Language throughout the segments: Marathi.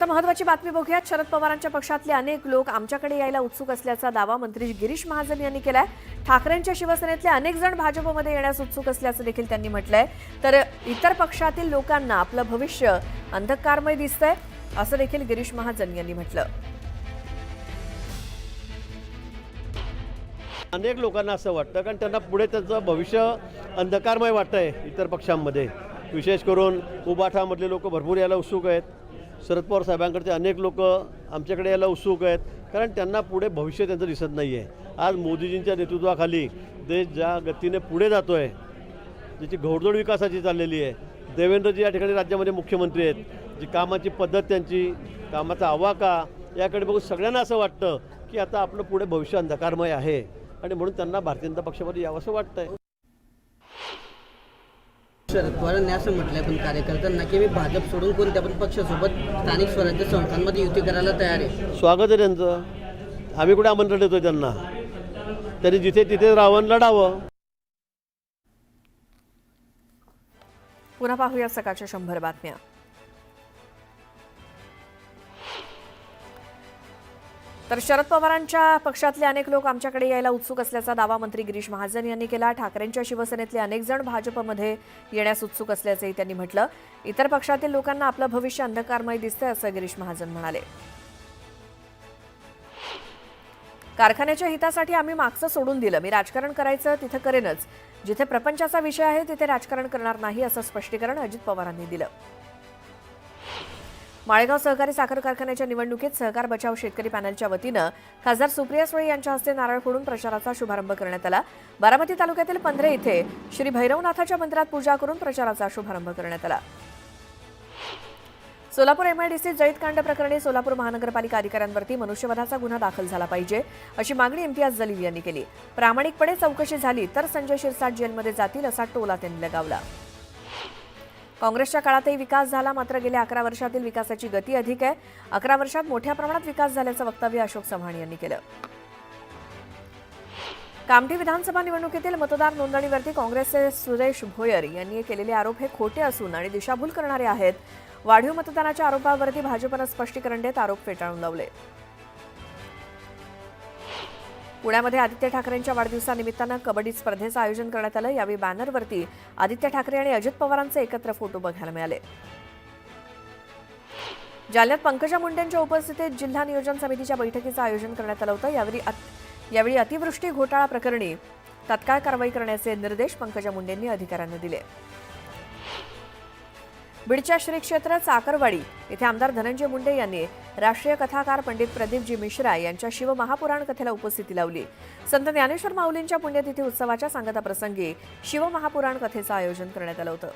महत्त्वाची बातमी बघूयात। शरद पवारांच्या पक्षातले अनेक लोक आमच्याकडे यायला उत्सुक असल्याचा दावा मंत्री गिरीश महाजन यांनी केलाय। ठाकरेंच्या शिवसेनेतले अनेक जण भाजपमध्ये येण्यास उत्सुक असल्याचं देखील त्यांनी म्हटलंय। तर इतर पक्षातील लोकांना आपलं भविष्य अंधकारमय दिसतंय असं देखील गिरीश महाजन यांनी म्हटलं। अनेक लोकांना असं वाटतं कारण त्यांना पुढे त्यांचं भविष्य अंधकारमय वाटतंय। इतर पक्षांमध्ये विशेष करून उबाठामधले लोक भरपूर यायला उत्सुक आहेत। शरद पवार साहेबांकडचे अनेक लोक आमच्याकडे यायला उत्सुक आहेत कारण त्यांना पुढे भविष्य त्यांचं दिसत नाही आहे। आज मोदीजींच्या नेतृत्वाखाली देश ज्या गतीने पुढे जातो आहे, ज्याची घोडदौड विकासाची चाललेली आहे, देवेंद्रजी या ठिकाणी राज्यामध्ये मुख्यमंत्री आहेत, जी कामाची पद्धत त्यांची, कामाचा आवाका याकडे बघून सगळ्यांना असं वाटतं की आता आपलं पुढे भविष्य अंधकारमय आहे आणि म्हणून त्यांना भारतीय जनता पक्षामध्ये यावं असं वाटतंय। शरद पवारांनी असं म्हटलंय पण कार्यकर्त्यांना की मी भाजप सोडून कोणत्या पण पक्षासोबत स्थानिक स्वराज्य संस्थांमध्ये युती करायला तयार आहे। स्वागत आहे त्यांचं। आम्ही कुठे आमंत्रण देतोय त्यांना? त्यांनी जिथे तिथे रावण लढावं। पुन्हा पाहूया सकाळच्या 100 बातम्या। तर शरद पवारांच्या पक्षातले अनेक लोक आमच्याकडे यायला उत्सुक असल्याचा दावा मंत्री गिरीश महाजन यांनी केला। ठाकरेंच्या शिवसेनेतले अनेक जण भाजपमध्ये येण्यास उत्सुक असल्याचंही त्यांनी म्हटलं। इतर पक्षातील लोकांना आपलं भविष्य अंधकारमय दिसतंय असं गिरीश महाजन म्हणाले। कारखान्याच्या हितासाठी आम्ही मागचं सोडून दिलं। मी राजकारण करायचं तिथे करेनच। जिथे प्रपंचाचा विषय आहे तिथे राजकारण करणार नाही असं स्पष्टीकरण अजित पवारांनी दिलं। माळेगाव सहकारी साखर कारखान्याच्या निवडणुकीत सहकार बचाव शेतकरी पॅनलच्या वतीनं खासदार सुप्रिया सुळे यांच्या हस्ते नारळ फोडून प्रचाराचा शुभारंभ करण्यात आला। बारामती तालुक्यातील पंधरे इथे श्री भैरवनाथाच्या मंदिरात पूजा करून प्रचाराचा शुभारंभ करण्यात आला। सोलापूर एमआयडीसी जळीतकांड प्रकरणी सोलापूर महानगरपालिका अधिकाऱ्यांवरती मनुष्यवधाचा गुन्हा दाखल झाला पाहिजे अशी मागणी इम्तियाज जलील यांनी केली। प्रामाणिकपणे चौकशी झाली तर संजय शिरसाट जेलमध्ये जातील असा टोला त्यांनी लगावला। काँग्रेसच्या काळातही विकास झाला, मात्र गेल्या 11 वर्षातील विकासाची गती अधिक आहे। 11 वर्षात मोठ्या प्रमाणात विकास झाल्याचं वक्तव्य अशोक चव्हाण यांनी केलं। कामठी विधानसभा निवडणुकीतील मतदार नोंदणीवरती काँग्रेसचे सुरेश भोयर यांनी केलेले आरोप हे खोटे असून आणि दिशाभूल करणारे आहेत। वाढीव मतदानाच्या आरोपावरती भाजपनं स्पष्टीकरण देत आरोप फेटाळून लावले। पुण्यामध्ये आदित्य ठाकरेंच्या वाढदिवसानिमित्तानं कबड्डी स्पर्धेचं आयोजन करण्यात आलं। यावेळी बॅनरवरती आदित्य ठाकरे आणि अजित पवारांचे एकत्र फोटो बघायला मिळाले। जालन्यात पंकजा मुंडेंच्या उपस्थितीत जिल्हा नियोजन समितीच्या बैठकीचं आयोजन करण्यात आलं होतं। यावेळी अतिवृष्टी घोटाळा प्रकरणी तत्काळ कारवाई करण्याचे निर्देश पंकजा मुंडेंनी अधिकाऱ्यांना दिले। बीडच्या श्री क्षेत्र चाकरवाडी येथे आमदार धनंजय मुंडे यांनी राष्ट्रीय कथाकार पंडित प्रदीपजी मिश्रा यांच्या शिवमहापुराण कथेला उपस्थिती लावली। संत ज्ञानेश्वर माऊलींच्या पुण्यतिथी उत्सवाच्या सांगताप्रसंगी शिवमहापुराण कथेचं आयोजन करण्यात आलं होतं।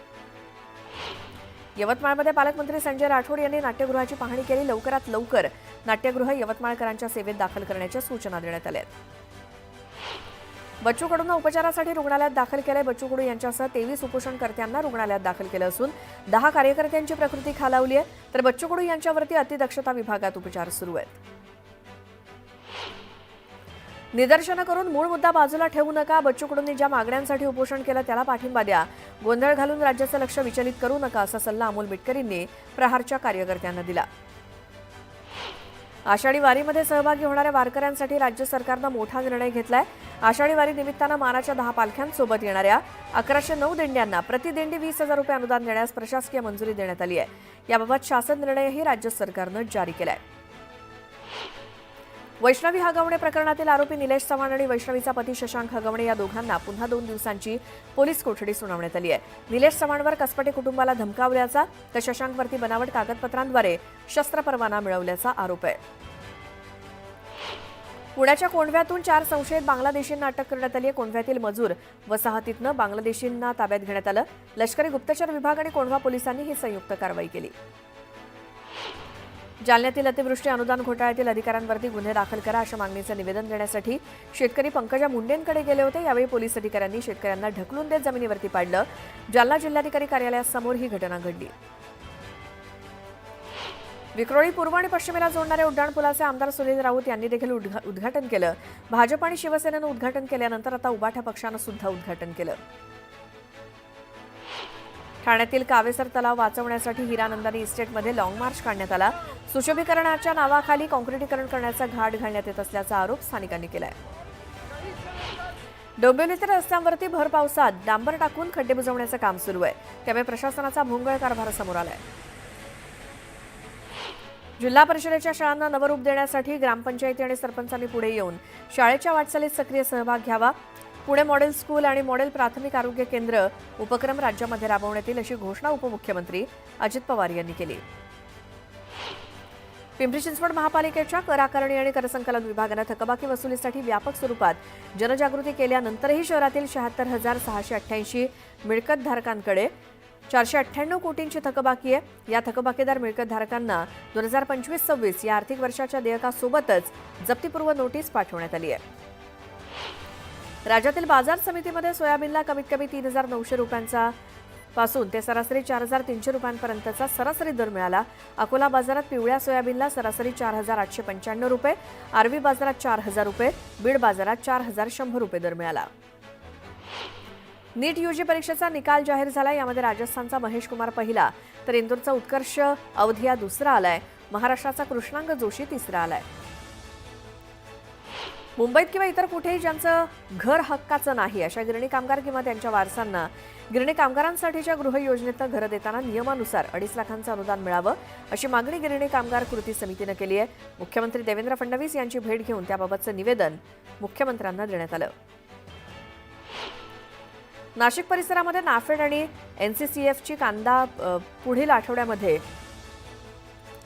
यवतमाळमध्ये पालकमंत्री संजय राठोड यांनी नाट्यगृहाची पाहणी केली। लवकरात लवकर नाट्यगृह यवतमाळकरांच्या सेवेत दाखल करण्याच्या सूचना देण्यात आल्या। बच्चू कडूंना उपचारासाठी रुग्णालयात दाखल केलंय। बच्चू कडू यांच्यासह 23 उपोषणकर्त्यांना रुग्णालयात दाखल केलं असून 10 कार्यकर्त्यांची प्रकृती खालावली आहे। तर बच्चू कडू यांच्यावरती अतिदक्षता विभागात उपचार सुरू आहेत। निदर्शनं करून मूळ मुद्दा बाजूला ठेवू नका। बच्चू कडूंनी ज्या मागण्यांसाठी उपोषण केलं त्याला पाठिंबा द्या। गोंधळ घालून राज्याचं लक्ष विचलित करू नका असा सल्ला अमोल मिटकरींनी प्रहारच्या कार्यकर्त्यांना दिला। आषाढी वारीमध्ये सहभागी होणाऱ्या वारकऱ्यांसाठी राज्य सरकारनं मोठा निर्णय घेतलाय। आषाढी वारी निमित्तानं मानाच्या 10 पालख्यांसोबत येणाऱ्या 1109 दिंड्यांना प्रतिदिंडी 20,000 रुपये अनुदान देण्यास प्रशासकीय मंजुरी देण्यात आली आहे। याबाबत शासन निर्णयही राज्य सरकारनं जारी केलाय। वैष्णवी हगवणे प्रकरणातील आरोपी निलेश चव्हाण आणि वैष्णवीचा पती शशांक हगवणे या दोघांना पुन्हा 2 दिवसांची पोलीस कोठडी सुनावण्यात आली आहे। निलेश चव्हाणवर कसपटे कुटुंबाला धमकावल्याचा तर शशांकवरती बनावट कागदपत्रांद्वारे शस्त्र परवाना मिळवल्याचा आरोप आहे। पुण्याच्या कोंढव्यातून 4 संशयित बांगलादेशींना अटक करण्यात आली आहे। कोंढव्यातील मजूर वसाहतीतनं बांगलादेशींना ताब्यात घेण्यात आलं। लष्करी गुप्तचर विभाग आणि कोंढवा पोलिसांनी ही संयुक्त कारवाई केली। जालन्यातील अतिवृष्टी अनुदान घोटाळ्यातील अधिकाऱ्यांवरती गुन्हे दाखल करा अशा मागणीचं निवेदन देण्यासाठी शेतकरी पंकजा मुंडेंकडे गेले होते। यावेळी पोलीस अधिकाऱ्यांनी शेतकऱ्यांना ढकलून देत जमिनीवरती पाडलं। जालना जिल्हाधिकारी कार्यालयासमोर ही घटना घडली। विक्रोळी पूर्व आणि पश्चिमेला जोडणाऱ्या उड्डाणपुलाचे आमदार सुनील राऊत यांनी देखील उद्घाटन केलं। भाजप आणि शिवसेनेनं उद्घाटन केल्यानंतर आता उबाठा पक्षानं सुद्धा उद्घाटन केलं। ठाण्यातील कावेसर तलाव वाचवण्यासाठी हिरानंदानी इस्टेटमध्ये लाँग मार्च काढण्यात आला. सुशोभीकरणाच्या नावाखाली काँक्रिटीकरण करण्याचा घाट घालण्यात येत असल्याचा आरोप स्थानिकांनी केलाय. डोंबिवलीतील रस्त्यांवरती भर पावसात डांबर टाकून खड्डे बुजवण्याचं काम सुरू आहे. त्यामुळे प्रशासनाचा भोंगळ कारभार समोर आलाय. जिल्हा परिषदेच्या शाळांना नवरूप देण्यासाठी ग्रामपंचायती आणि सरपंचांनी पुढे येऊन शाळेच्या वाटचालीत सक्रिय सहभाग घ्यावा. पुणे मॉडेल स्कूल आणि मॉडेल प्राथमिक आरोग्य केंद्र उपक्रम राज्यामध्ये राबवण्यात येईल अशी घोषणा उपमुख्यमंत्री अजित पवार यांनी केली. पिंपरी चिंचवड महापालिकेच्या कर आकारणी आणि करसंकलन विभागानं थकबाकी वसुलीसाठी व्यापक स्वरूपात जनजागृती केल्यानंतरही शहरातील 76,688 मिळकतधारकांकडे 498 कोटींची थकबाकी आहे. या थकबाकीदार मिळकतधारकांना 2025-26 या आर्थिक वर्षाच्या देयकासोबतच जप्तीपूर्व नोटीस पाठवण्यात आली आहे. राज्यातील बाजार समितीमध्ये सोयाबीनला कमीत कमी 3,900 रुपयांचा पासून ते सरासरी 4,300 रुपयांपर्यंतचा सरासरी दर मिळाला. अकोला बाजारात पिवळ्या सोयाबीनला सरासरी 4,895 रुपये, आर्वी बाजारात 4,000 रुपये, बीड बाजारात 4,100 रुपये दर मिळाला. नीट यूजी परीक्षेचा निकाल जाहीर झाला. यामध्ये राजस्थानचा महेश कुमार पहिला तर इंदोरचा उत्कर्ष अवधिया दुसरा आलाय. महाराष्ट्राचा कृष्णांग जोशी तिसरा आलाय. मुंबईत किंवा इतर कुठेही ज्यांचं घर हक्काचं नाही अशा गिरणी कामगार किंवा त्यांच्या वारसांना गिरणी कामगारांसाठीच्या गृह योजनेतनं घरं देताना नियमानुसार 2.5 लाखांचं अनुदान मिळावं अशी मागणी गिरणी कामगार कृती समितीनं केली आहे. मुख्यमंत्री देवेंद्र फडणवीस यांची भेट घेऊन त्याबाबतचं निवेदन मुख्यमंत्र्यांना देण्यात आलं. नाशिक परिसरामध्ये नाफेड आणि एनसीसीएफची कांदा पुढील आठवड्यामध्ये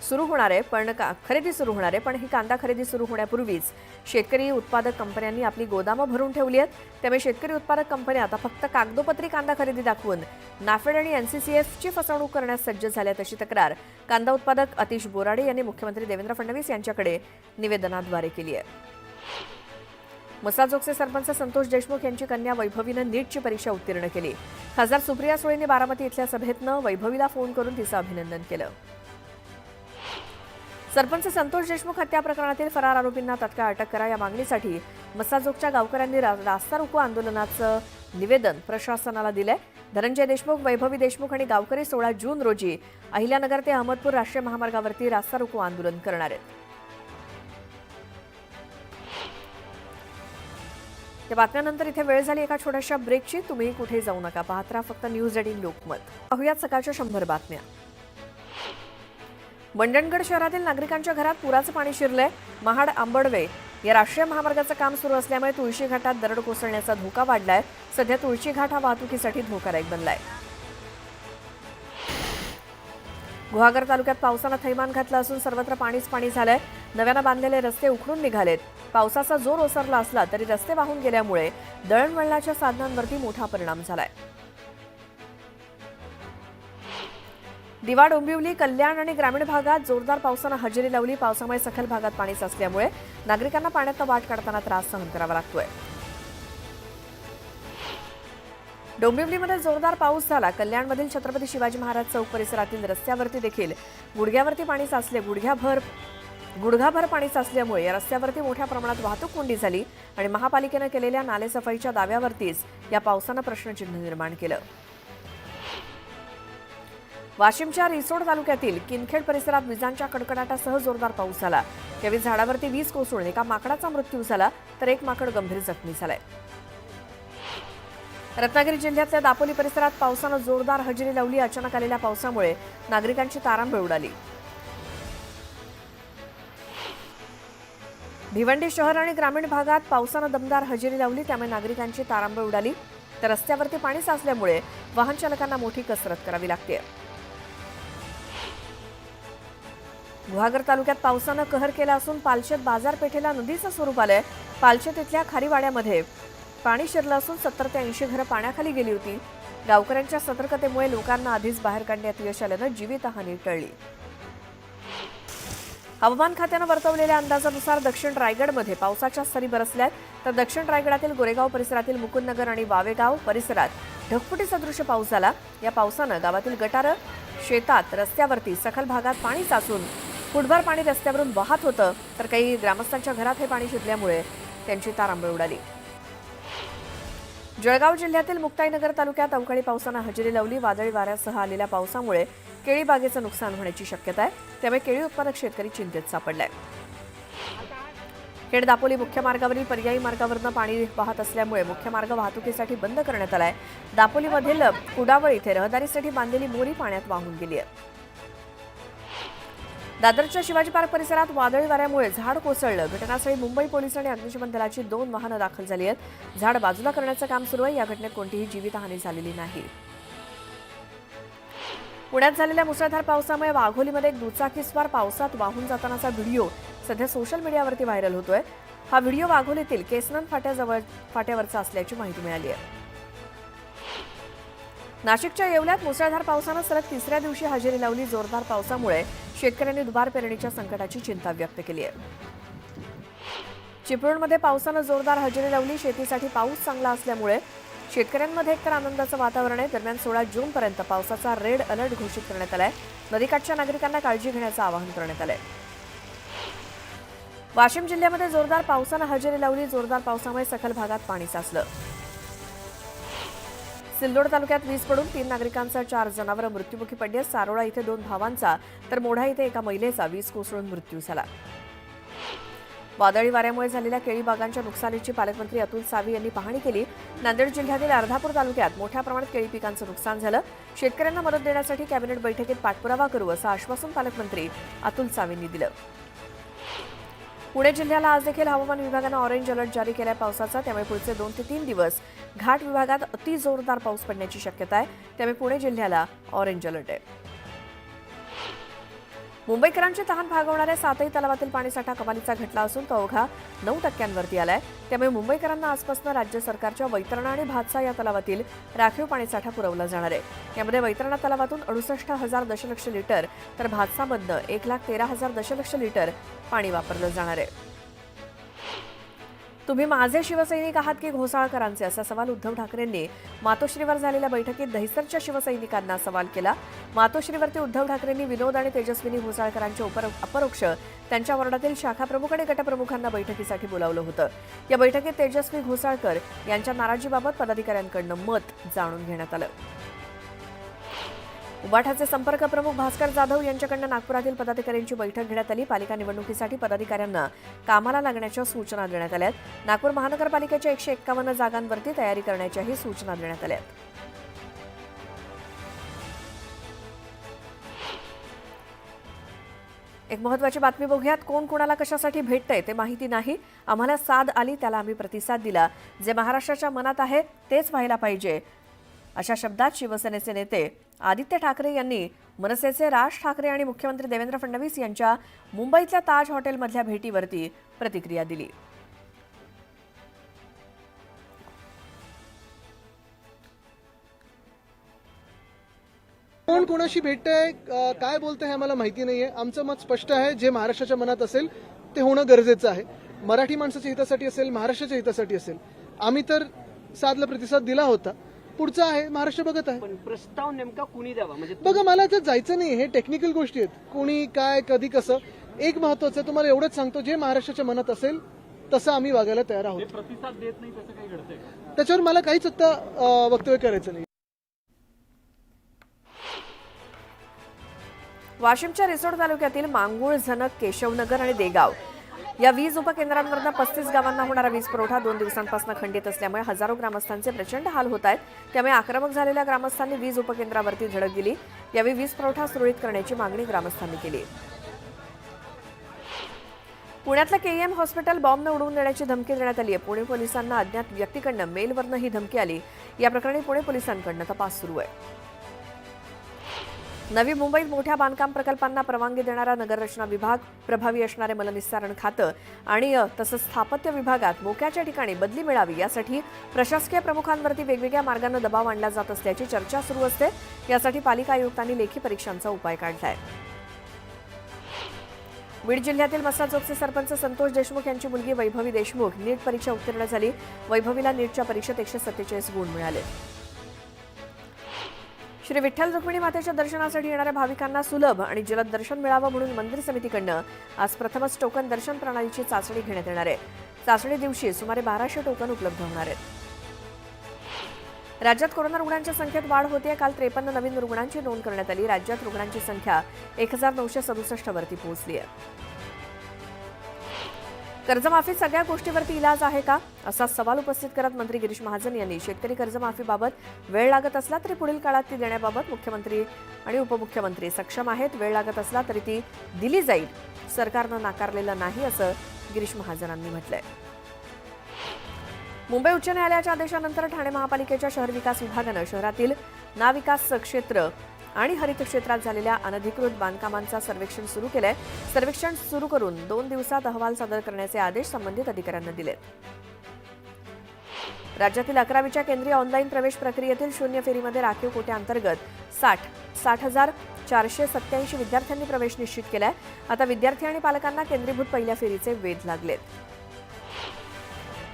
सुरू होणार आहे पण ही कांदा खरेदी सुरू होण्यापूर्वीच शेतकरी उत्पादक कंपन्यांनी आपली गोदामं भरून ठेवली आहेत. त्यामुळे शेतकरी उत्पादक कंपन्या आता फक्त कागदोपत्री कांदा खरेदी दाखवून नाफेड आणि एनसीसीएफची फसवणूक करण्यास सज्ज झाल्यात अशी तक्रार कांदा उत्पादक अतिश बोराडे यांनी मुख्यमंत्री देवेंद्र फडणवीस यांच्याकडे निवेदनाद्वारे केली आहे. मसाजोगचे सरपंच संतोष देशमुख यांची कन्या वैभवीनं नीटची परीक्षा उत्तीर्ण केली. खासदार सुप्रिया सुळेंनी बारामती इथल्या सभेतनं वैभवीला फोन करून तिचं अभिनंदन केलं. सरपंच संतोष देशमुख हत्या प्रकरणातील फरार आरोपींना तात्काळ अटक करा या मागणीसाठी मसाजोगच्या गावकऱ्यांनी रास्ता रोको आंदोलनाचं निवेदन प्रशासनाला दिलंय. धनंजय देशमुख, वैभवी देशमुख आणि गावकरी 16 जून रोजी अहिल्यानगर ते अहमदपूर राष्ट्रीय महामार्गावरती रास्ता रोको आंदोलन करणार आहेत. या बातम्यानंतर इथे वेळ झाली एका छोट्याशा ब्रेकची. तुम्ही कुठे जाऊ नका, पाहत राहा फक्त न्यूज 18 लोकमत. पाहूयात सकाळच्या 100 बातम्या. मंडणगड शहरातील नागरिकांच्या घरात पुराचं पाणी शिरलंय. महाड आंबडवे या राष्ट्रीय महामार्गाचं काम सुरू असल्यामुळे तुळशी घाटात दरड कोसळण्याचा धोका वाढलाय. सध्या तुळशी घाट हा वाहतुकीसाठी धोकादायक बनलाय. गुहागर तालुक्यात पावसानं थैमान घातलं असून सर्वत्र पाणीच पाणी झालंय. नव्यानं बांधलेले रस्ते उखडून निघालेत. पावसाचा जोर ओसरला असला तरी रस्ते वाहून गेल्यामुळे दळणवळणाच्या साधनांवरती मोठा परिणाम झालाय. दिवा, डोंबिवली, कल्याण आणि ग्रामीण भागात जोरदार पावसानं हजेरी लावली. पावसामुळे सखल भागात पाणी साचल्यामुळे नागरिकांना पाण्यातनं वाट काढताना त्रास सहन करावा लागतोय. डोंबिवलीमध्ये जोरदार पाऊस झाला. कल्याणमधील छत्रपती शिवाजी महाराज चौक परिसरातील रस्त्यावरती देखील गुडघ्याभर पाणी साचल्यामुळे या रस्त्यावरती मोठ्या प्रमाणात वाहतूक कोंडी झाली आणि महापालिकेनं केलेल्या नालेसफाईच्या दाव्यावरतीच या पावसानं प्रश्नचिन्ह निर्माण केलं. वाशिमच्या रिसोड तालुक्यातील किनखेड परिसरात विजांच्या कडकडाटासह जोरदार पाऊस झाला. यावेळी झाडावरती वीज कोसळून एका माकडाचा मृत्यू झाला तर एक माकड गंभीर जखमी झालाय. रत्नागिरी जिल्ह्यातल्या दापोली परिसरात पावसानं जोरदार हजेरी लावली. अचानक आलेल्या पावसामुळे नागरिकांची तारांबळ उडाली. भिवंडी शहर आणि ग्रामीण भागात पावसानं दमदार हजेरी लावली. त्यामुळे नागरिकांची तारांबळ उडाली तर रस्त्यावरती पाणी साचल्यामुळे वाहन चालकांना मोठी कसरत करावी लागते. गुहागर तालुक्यात पावसानं कहर केला असून पालशेत बाजारपेठेला नदीचं स्वरूप आलंय. पालशेत इथल्या खारीवाड्यामध्ये पाणी शिरलं असून 70 ते 80 घरं पाण्याखाली गेली होती. गावकऱ्यांच्या सतर्कतेमुळे लोकांना आधीच बाहेर काढण्यात यश आल्यानं जीवितहानी टळली. हवामान खात्यानं वर्तवलेल्या अंदाजानुसार दक्षिण रायगडमध्ये पावसाच्या सरी बरसल्यात तर दक्षिण रायगडातील गोरेगाव परिसरातील मुकुंदनगर आणि वावेगाव परिसरात ढगफुटी सदृश्य पाऊस झाला. या पावसानं गावातील गटारं, शेतात, रस्त्यावरती सखल भागात पाणी साचून फुटभर पाणी रस्त्यावरून वाहत होतं तर काही ग्रामस्थांच्या घरात हे पाणी शिरल्यामुळे त्यांची तारांबळ उडाली. जळगाव जिल्ह्यातील मुक्ताईनगर तालुक्यात अवकाळी पावसानं हजेरी लावली. वादळी वाऱ्यासह आलेल्या पावसामुळे केळी बागेचं नुकसान होण्याची शक्यता आहे. त्यामुळे केळी उत्पादक शेतकरी चिंतेत सापडलाय. खेड दापोली मुख्य मार्गावरील पर्यायी मार्गावरनं पाणी वाहत असल्यामुळे मुख्य मार्ग वाहतुकीसाठी बंद करण्यात आलाय. दापोलीमधील कुडावळ इथे रहदारीसाठी बांधलेली मोरी पाण्यात वाहून गेली आहे. दादरच्या शिवाजी पार्क परिसरात वादळी वाऱ्यामुळे झाड कोसळलं. घटनास्थळी मुंबई पोलीस आणि अग्निशमन दलाची 2 वाहनं दाखल झाली आहेत. झाड बाजूला करण्याचं काम सुरू आहे. या घटनेत कोणतीही जीवितहानी झालेली नाही. पुण्यात झालेल्या मुसळधार पावसामुळे वाघोलीमध्ये एक दुचाकीस्वार पावसात वाहून जातानाचा व्हिडिओ सध्या सोशल मीडियावरती व्हायरल होतोय. हा व्हिडिओ वाघोलीतील केसनन फाट्यावरचा असल्याची माहिती मिळाली आहे. नाशिकच्या येवल्यात मुसळधार पावसानं सलग 3ऱ्या दिवशी हजेरी लावली. जोरदार पावसामुळे शेतकऱ्यांनी दुबार पेरणीच्या संकटाची चिंता व्यक्त केली आहे. चिपळूणमध्ये पावसानं जोरदार हजेरी लावली. शेतीसाठी पाऊस चांगला असल्यामुळे शेतकऱ्यांमध्ये एकतर आनंदाचं वातावरण आहे. दरम्यान 16 जूनपर्यंत पावसाचा रेड अलर्ट घोषित करण्यात आलाय. नदीकाठच्या नागरिकांना काळजी घेण्याचं आवाहन करण्यात आलंय. वाशिम जिल्ह्यामध्ये जोरदार पावसानं हजेरी लावली. जोरदार पावसामुळे सखल भागात पाणी साचलं. सिल्लोड तालुक्यात वीज पडून 3 नागरिकांचा 4 जनावरं मृत्युमुखी पडली आहेत. सारोळा इथे 2 भावांचा तर मोढा इथे एका महिलेचा वीज कोसळून मृत्यू झाला. वादळी वाऱ्यामुळे झालेल्या केळी बागांच्या नुकसानीची पालकमंत्री अतुल सावे यांनी पाहणी केली. नांदेड जिल्ह्यातील अर्धापूर तालुक्यात मोठ्या प्रमाणात केळी पिकांचं नुकसान झालं. शेतकऱ्यांना मदत देण्यासाठी कॅबिनेट बैठकीत पाठपुरावा करू असं आश्वासन पालकमंत्री अतुल सावेंनी दिलं. पुणे जिल्ह्याला आज देखील हवामान विभागानं ऑरेंज अलर्ट जारी केलाय पावसाचा. त्यामुळे पुढचे 2 ते 3 दिवस घाट विभागात अति जोरदार पाऊस पडण्याची शक्यता आहे. त्यामुळे पुणे जिल्ह्याला ऑरेंज अलर्ट आहे. मुंबईकरांची तहान भागवणाऱ्या 7ही तलावातील पाणीसाठा कमालीचा घटला असून तो अवघा 9% आलाय. त्यामुळे मुंबईकरांना आजपासून राज्य सरकारच्या वैतरणा आणि भातसा या तलावातील राखीव पाणीसाठा पुरवला जाणार आहे. यामध्ये वैतरणा तलावातून 68,000 दशलक्ष लिटर तर भातसामधनं 1,13,000 दशलक्ष लिटर पाणी वापरलं जाणार आहे. तुम्ही माझे शिवसैनिक आहात की घोसाळकरांचे, असा सवाल उद्धव ठाकरेंनी मातोश्रीवर झालेल्या बैठकीत दहिसरच्या शिवसैनिकांना सवाल केला. मातोश्रीवरती उद्धव ठाकरेंनी विनोद आणि तेजस्विनी घोसाळकरांचे अपरोक्ष त्यांच्या वॉर्डातील शाखाप्रमुख आणि गटप्रमुखांना बैठकीसाठी बोलावलं होतं. या बैठकीत तेजस्वी घोसाळकर यांच्या नाराजीबाबत पदाधिकाऱ्यांकडून मत जाणून घेण्यात आलं. उबाठाचे संपर्क प्रमुख भास्कर जाधव यांच्याकडून नागपुरातील पदाधिकाऱ्यांची बैठक घेण्यात आली. पालिका निवडणुकीसाठी पदाधिकाऱ्यांना कामाला लागण्याच्या सूचना देण्यात आल्या. नागपूर महानगरपालिकेच्या 151 जागांवरती तयारी करण्याच्याही सूचना देण्यात आल्या. एक महत्त्वाची बातमी बघूयात. कोण कोणाला कशासाठी भेटतंय ते माहिती नाही. आम्हाला साथ आली त्याला आम्ही प्रतिसाद दिला. जे महाराष्ट्राच्या मनात आहे तेच व्हायला पाहिजे, अशा शब्दात शिवसेनेचे नेते आदित्य ठाकरे यांनी मनसेचे राज ठाकरे आणि मुख्यमंत्री देवेंद्र फडणवीस यांच्या मुंबईतल्या ताज हॉटेलमधल्या भेटीवरती प्रतिक्रिया दिली. कोण कोणाशी भेटतंय काय बोलतंय हे आम्हाला माहिती नाहीये. आमचं मत स्पष्ट आहे. जे महाराष्ट्राच्या मनात असेल ते होणं गरजेचं आहे. मराठी माणसाच्या हितासाठी असेल, महाराष्ट्राच्या हितासाठी असेल. आम्ही तर साधला प्रतिसाद दिला होता. पुढचं आहे महाराष्ट्र बघत आहे. पण प्रस्ताव नेमका कुणी द्यावा म्हणजे बघा, मला आता जायचं नाही. हे टेक्निकल गोष्टी आहेत. कोणी काय कधी कसं. एक महत्वाचं आहे, तुम्हाला एवढंच सांगतो, जे महाराष्ट्राच्या मनात असेल तसं आम्ही वागायला तयार आहोत. प्रतिसाद देत नाही तसं काही घडतंय? त्याच्यावर मला काहीच आता वक्तव्य करायचं नाही. वाशिमच्या रिसोड तालुक्यातील मांगूळ, झनक, केशवनगर आणि देगाव या वीज उपकेंद्रांवरनं 35 गावांना होणारा वीज पुरवठा 2 दिवसांपासून खंडित असल्यामुळे हजारो ग्रामस्थांचे प्रचंड हाल होत आहेत. त्यामुळे आक्रमक झालेल्या ग्रामस्थांनी वीज उपकेंद्रावरती धडक दिली. यावेळी वीज पुरवठा सुरळीत करण्याची मागणी ग्रामस्थांनी केली. पुण्यातलं केईएम हॉस्पिटल बॉम्बनं उडवून देण्याची धमकी देण्यात आली आहे. पुणे पोलिसांना अज्ञात व्यक्तीकडनं मेलवरनं ही धमकी आली. या प्रकरणी पुणे पोलिसांकडनं तपास सुरू आहे. नवी मुंबईत मोठ्या बांधकाम प्रकल्पांना परवानगी देणारा नगररचना विभाग, प्रभावी असणारे मलनिस्सारण खातं आणि तसंच स्थापत्य विभागात मोक्याच्या ठिकाणी बदली मिळावी यासाठी प्रशासकीय प्रमुखांवरती वेगवेगळ्या मार्गाने दबाव आणला जात असल्याची चर्चा सुरू असते. यासाठी पालिका आयुक्तांनी लेखी परीक्षांचा उपाय काढलाय. बीड जिल्ह्यातील मसाजोगचे सरपंच संतोष देशमुख यांची मुलगी वैभवी देशमुख नीट परीक्षा उत्तीर्ण झाली. वैभवीला नीटच्या परीक्षेत 147 गुण मिळाले. श्री विठ्ठल रुक्मिणी मातेच्या दर्शनासाठी येणाऱ्या भाविकांना सुलभ आणि जलद दर्शन मिळावं म्हणून मंदिर समितीकडनं आज प्रथमच टोकन दर्शन प्रणालीची चाचणी घेण्यात येणार आहे. चाचणी दिवशी सुमारे 1200 टोकन उपलब्ध होणार आहेत. राज्यात कोरोना रुग्णांच्या संख्येत वाढ होते. काल 53 नवीन रुग्णांची नोंद करण्यात आली. राज्यात रुग्णांची संख्या 1967 वरती पोहोचली आहे. कर्जमाफीत सगळ्या गोष्टीवरती इलाज आहे का, असा सवाल उपस्थित करत मंत्री गिरीश महाजन यांनी शेतकरी कर्जमाफीबाबत वेळ लागत असला तरी पुढील काळात ती देण्याबाबत मुख्यमंत्री आणि उपमुख्यमंत्री सक्षम आहेत. वेळ लागत असला तरी ती दिली जाईल. सरकारनं नाकारलेलं नाही, असं गिरीश महाजनांनी म्हटलंय. मुंबई उच्च न्यायालयाच्या आदेशानंतर ठाणे महापालिकेच्या शहर विकास विभागानं शहरातील नाविकास क्षेत्र आणि हरित क्षेत्रात झालेल्या अनधिकृत बांधकामांचं सर्वेक्षण सुरू केलंय. सर्वेक्षण सुरू करून 2 दिवसात अहवाल सादर करण्याचे आदेश संबंधित अधिकाऱ्यांना दिलेत. राज्यातील 11वीच्या केंद्रीय ऑनलाईन प्रवेश प्रक्रियेतील शून्य फेरीमध्ये राखीव कोट्याअंतर्गत 60,487 विद्यार्थ्यांनी प्रवेश निश्चित केलाय. आता विद्यार्थी आणि पालकांना केंद्रीभूत पहिल्या फेरीचे वेध लागलेत.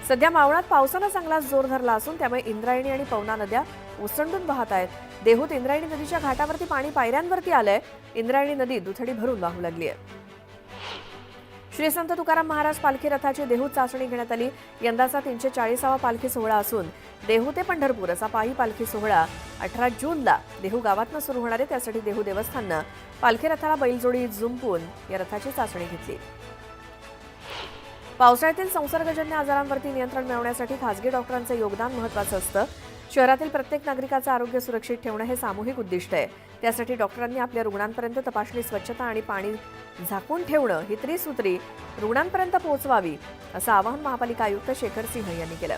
सध्या मावळात पावसानं चांगलाच जोर धरला असून त्यामुळे इंद्रायणी आणि पवना नद्या ओसंडून वाहत आहेत. देहूत इंद्रायणी नदीच्या घाटावरती पाणी पायऱ्यांवरती आलंय. इंद्रायणी नदी दुथडी भरून वाहू लागली आहे. श्री संत तुकाराम महाराज पालखी रथाची देहूत चाचणी घेण्यात आली. यंदाचा 340वा पालखी सोहळा असून देहू ते पंढरपूर असा पायी पालखी सोहळा 18 जूनला देहू गावातनं सुरू होणार आहे. त्यासाठी देहू देवस्थाननं पालखी रथाला बैलजोडी जुंपून या रथाची चाचणी घेतली. पावसाळ्यातील संसर्गजन्य आजारांवरती नियंत्रण मिळवण्यासाठी खासगी डॉक्टरांचं योगदान महत्त्वाचं असतं. शहरातील प्रत्येक नागरिकाचं आरोग्य सुरक्षित ठेवणं हे सामूहिक उद्दिष्ट आहे. त्यासाठी डॉक्टरांनी आपल्या रुग्णांपर्यंत तपासणी, स्वच्छता आणि पाणी झाकून ठेवणं ही त्रिसूत्री रुग्णांपर्यंत पोहोचवावी, असं आवाहन महापालिका आयुक्त शेखर सिंह यांनी केलं.